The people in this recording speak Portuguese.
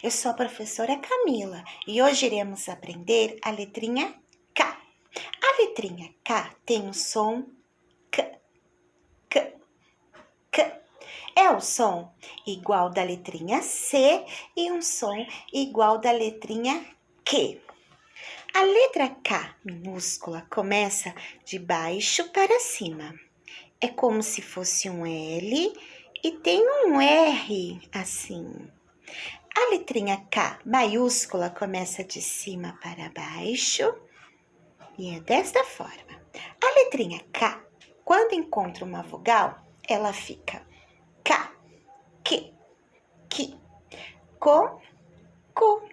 eu sou a professora Camila e hoje iremos aprender a letrinha K. A letrinha K tem o som K, K, K. É o som igual da letrinha C e um som igual da letrinha Q. A letra K minúscula começa de baixo para cima. É como se fosse um L e tem um R assim. A letrinha K maiúscula começa de cima para baixo e é desta forma. A letrinha K, quando encontra uma vogal, ela fica K, Q, Ki, Ko, Ko.